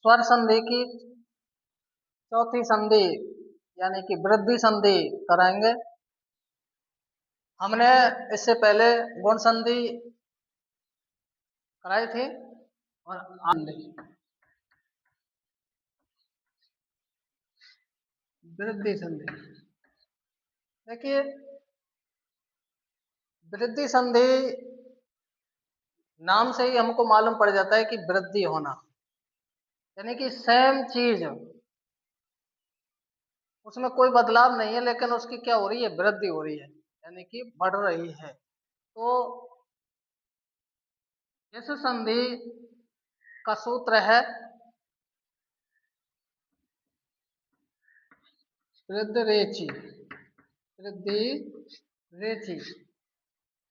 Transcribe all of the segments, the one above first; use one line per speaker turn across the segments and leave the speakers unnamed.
स्वर संधि की चौथी संधि यानी कि वृद्धि संधि कराएंगे। हमने इससे पहले गुण संधि कराई थी और वृद्धि संधि। देखिए वृद्धि संधि नाम से ही हमको मालूम पड़ जाता है कि वृद्धि होना, यानी कि सेम चीज उसमें कोई बदलाव नहीं है, लेकिन उसकी क्या हो रही है, वृद्धि हो रही है, यानी कि बढ़ रही है। तो इस संधि का सूत्र है वृद्धिरेचि। वृद्धिरेचि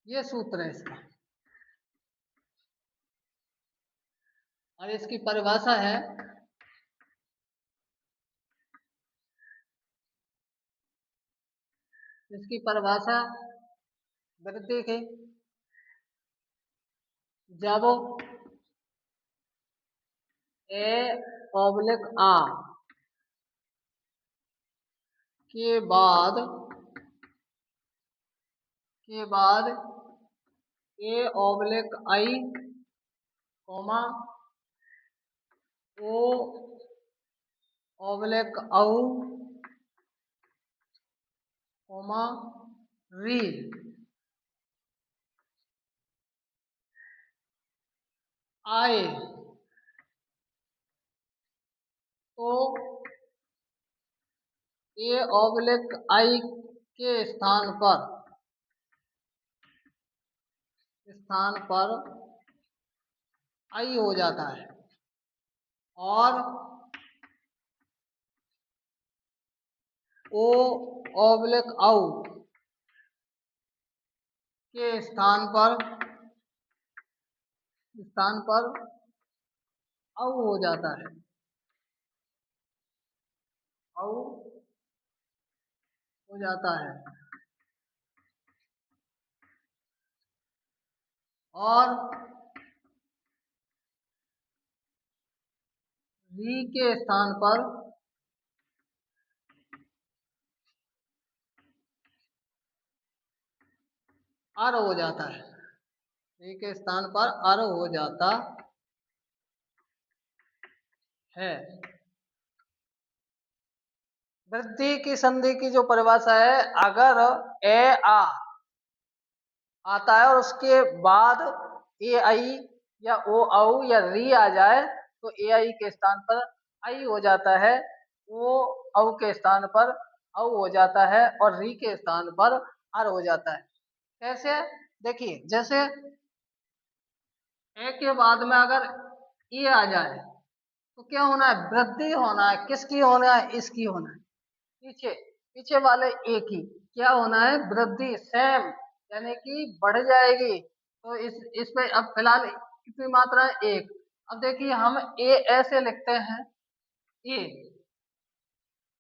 ये सूत्र है इसका, और इसकी परिभाषा है वृद्धि की जब ए ऑब्लिक आ के बाद ए ऑब्लिक आई कोमा ओ ऑब्लिक औ कोमा री आए तो ए ऑब्लिक आई के स्थान पर आई हो जाता है, और ओ ऑब्लिक औ के स्थान पर औ हो जाता है, औ हो जाता है, और री के स्थान पर अर हो जाता है, री के स्थान पर अर हो जाता है। वृद्धि की संधि की जो परिभाषा है, अगर ए आ आता है और उसके बाद ए आई या ओ औ या री आ जाए तो ए आई के स्थान पर आई हो जाता है, ओ औ के स्थान पर औ हो जाता है, और री के स्थान पर अर हो जाता है। कैसे? देखिए जैसे ए के बाद में अगर ए आ जाए तो क्या होना है, वृद्धि होना है। किसकी होना है? इसकी होना है, पीछे वाले ए की क्या होना है, वृद्धि, सेम, यानी कि बढ़ जाएगी। तो इस पे अब फिलहाल कितनी मात्रा है, एक। अब देखिए हम ए ऐसे लिखते हैं ए,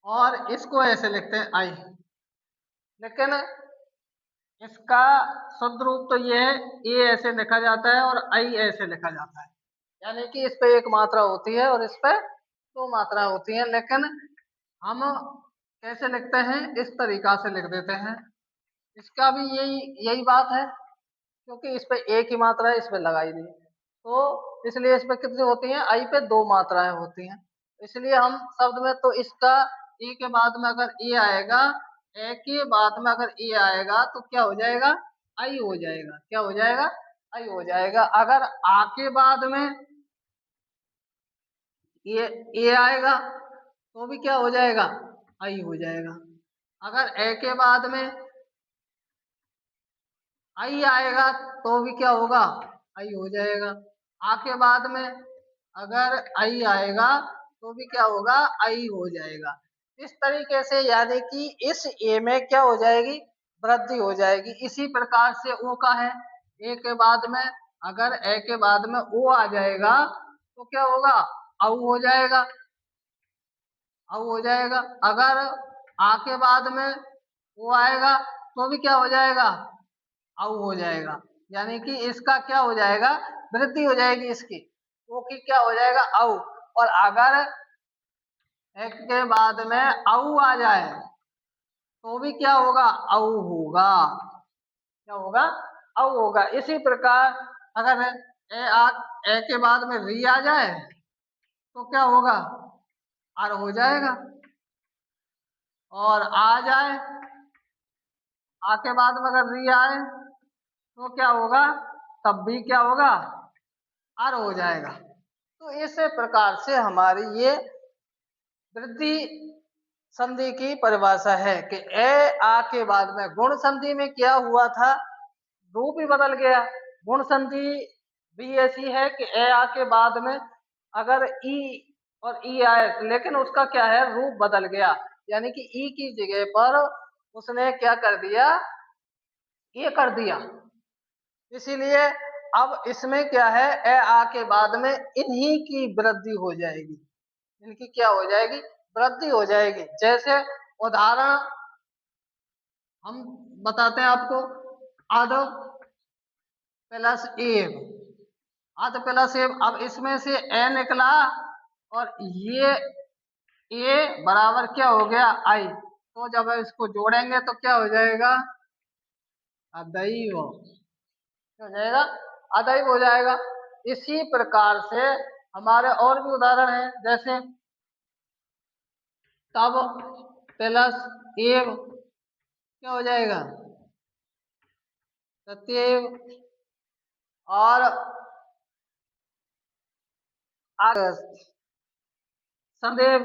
और इसको ऐसे लिखते हैं आई, लेकिन इसका शुद्ध रूप तो ये है, ए ऐसे लिखा जाता है और आई ऐसे लिखा जाता है, यानी कि इस पे एक मात्रा होती है और इस पे दो मात्रा होती है, लेकिन हम कैसे लिखते हैं, इस तरीका से लिख देते हैं। इसका भी यही बात है, क्योंकि इस पे एक ही मात्रा है, इस पे लगाई नहीं, तो इसलिए इस पे कितनी होती हैं, आई पे दो मात्राएं होती हैं। इसलिए हम शब्द में तो इसका ए के बाद में अगर ए आएगा, ए के बाद में अगर ए आएगा तो क्या हो जाएगा, आई हो जाएगा। क्या हो जाएगा? आई हो जाएगा। अगर आ के बाद में ए आएगा तो भी क्या हो जाएगा, आई हो जाएगा। अगर ए के बाद में आई आएगा तो भी क्या होगा, आई हो जाएगा। आ के बाद में अगर आई आएगा तो भी क्या होगा, आई हो जाएगा। इस तरीके से यानी कि इस ए में क्या हो जाएगी, वृद्धि हो जाएगी। इसी प्रकार से ओ का है, ए के बाद में अगर ए के बाद में ओ आ जाएगा तो क्या होगा, औ हो जाएगा, औ हो जाएगा। अगर आ के बाद में ओ आएगा तो भी क्या हो जाएगा, औ हो जाएगा। यानी कि इसका क्या हो जाएगा, वृद्धि हो जाएगी, इसकी ओ की क्या हो जाएगा, औ। और अगर एक के बाद में औ आ जाए तो भी क्या होगा, औ होगा। क्या होगा, औ होगा। इसी प्रकार अगर ए के बाद में री आ जाए तो क्या होगा, आर हो जाएगा। और आ जाए, आ के बाद में अगर री आए तो क्या होगा, तब भी क्या होगा, आर हो जाएगा। तो इस प्रकार से हमारी ये वृद्धि संधि की परिभाषा है कि ए आ के बाद में गुण संधि में क्या हुआ था, रूप ही बदल गया। गुण संधि भी ऐसी है कि ए आ के बाद में अगर ई और ई आए, लेकिन उसका क्या है, रूप बदल गया, यानी कि ई की जगह पर उसने क्या कर दिया, ये कर दिया। इसीलिए अब इसमें क्या है, ए आ के बाद में इन्हीं की वृद्धि हो जाएगी, इनकी क्या हो जाएगी, वृद्धि हो जाएगी। जैसे उदाहरण हम बताते हैं आपको, आध प्लस एब, आध प्लस एब। अब इसमें से ए निकला और ये ए बराबर क्या हो गया, आई। तो जब इसको जोड़ेंगे तो क्या हो जाएगा, अदैव हो जाएगा, अदैव हो जाएगा। इसी प्रकार से हमारे और भी उदाहरण हैं, जैसे तब प्लस एव क्या हो जाएगा, सत्येव। और संदेव,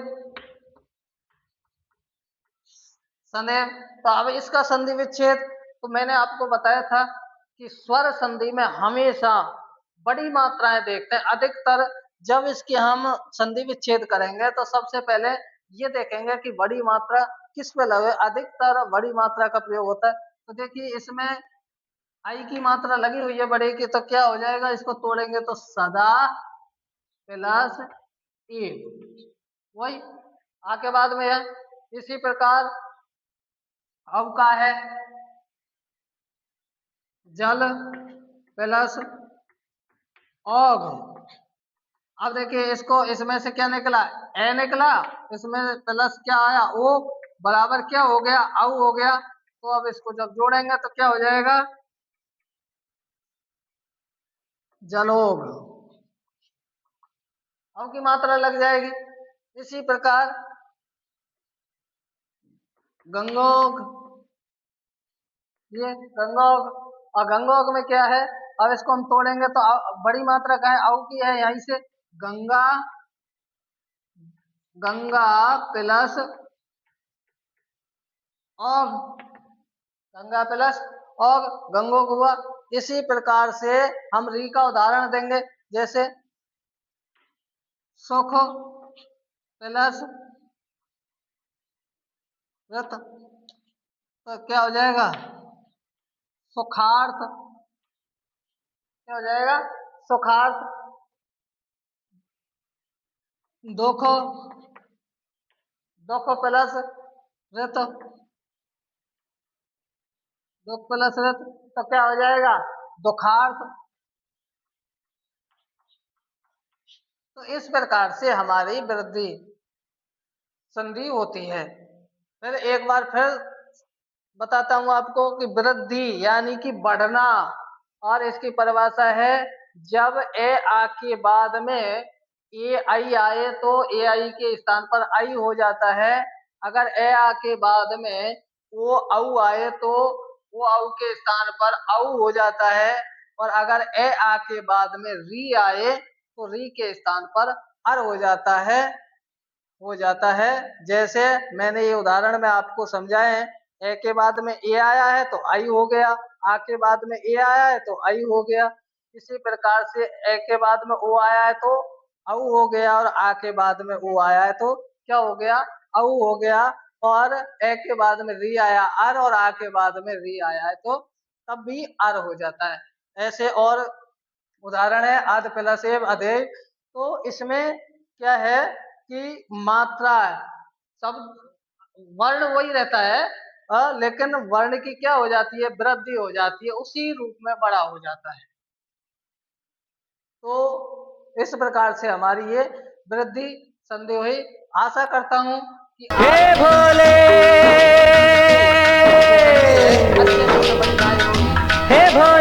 संदेव। तो अब इसका संधि विच्छेद, तो मैंने आपको बताया था कि स्वर संधि में हमेशा बड़ी मात्राएं देखते हैं। अधिकतर जब इसकी हम संधि विच्छेद करेंगे तो सबसे पहले ये देखेंगे कि बड़ी मात्रा किस पे लगे, अधिकतर बड़ी मात्रा का प्रयोग होता है। तो देखिए इसमें आई की मात्रा लगी हुई है बड़े की, तो क्या हो जाएगा, इसको तोड़ेंगे तो सदा प्लस ए, वही आके बाद में है। इसी प्रकार अब का है, जल प्लस ओग। अब देखिए इसको, इसमें से क्या निकला, ए निकला, इसमें प्लस क्या आया, ओ बराबर क्या हो गया, औ हो गया। तो अब इसको जब जोड़ेंगे तो क्या हो जाएगा, जलोग, औ की मात्रा लग जाएगी। इसी प्रकार गंगोग, ये गंगोग। और गंगोग में क्या है, अब इसको हम तोड़ेंगे तो बड़ी मात्रा का है, औ की है, यहीं से गंगा, गंगा प्लस ओग, गंगा प्लस ओग, गंगोग हुआ। इसी प्रकार से हम री का उदाहरण देंगे, जैसे सुख प्लस रत, तो क्या हो जाएगा, सुखार्थ। क्या हो जाएगा, सुखार्थ। दुख, दुख प्लस रत, दुख प्लस रत, तो क्या हो जाएगा, दुखार्थ। तो इस प्रकार से हमारी वृद्धि संधि होती है। फिर एक बार फिर बताता हूं आपको कि वृद्धि यानी कि बढ़ना, और इसकी परिभाषा है, जब ए आ के बाद में ए आई आए तो ए आई के स्थान पर आई हो जाता है। अगर ए आ के बाद में वो औ आए तो वो औ के स्थान पर औ हो जाता है। और अगर ए आ के बाद में री आए तो री के स्थान पर अर हो जाता है, हो जाता है। जैसे मैंने ये उदाहरण में आपको समझाए हैं, ए के बाद में ए आया है तो आई हो गया, आ के बाद में ए आया है तो आई हो गया। इसी प्रकार से ए के बाद में ओ आया है तो औ हो गया, और आ के बाद में ओ आया है तो क्या हो गया, औ हो गया। और ए के बाद में री आया अर, और आ के बाद में री आया है तो तब भी अर हो जाता है। ऐसे और उदाहरण है, आद प्लस एव अधेय। तो इसमें क्या है कि मात्रा सब वर्ण वही रहता है, लेकिन वर्ण की क्या हो जाती है, वृद्धि हो जाती है, उसी रूप में बड़ा हो जाता है। तो इस प्रकार से हमारी ये वृद्धि संधि हुई। आशा करता हूँ कि
हे भोले,
अच्छे ढंग से बन जाए होगी।
हे भोले।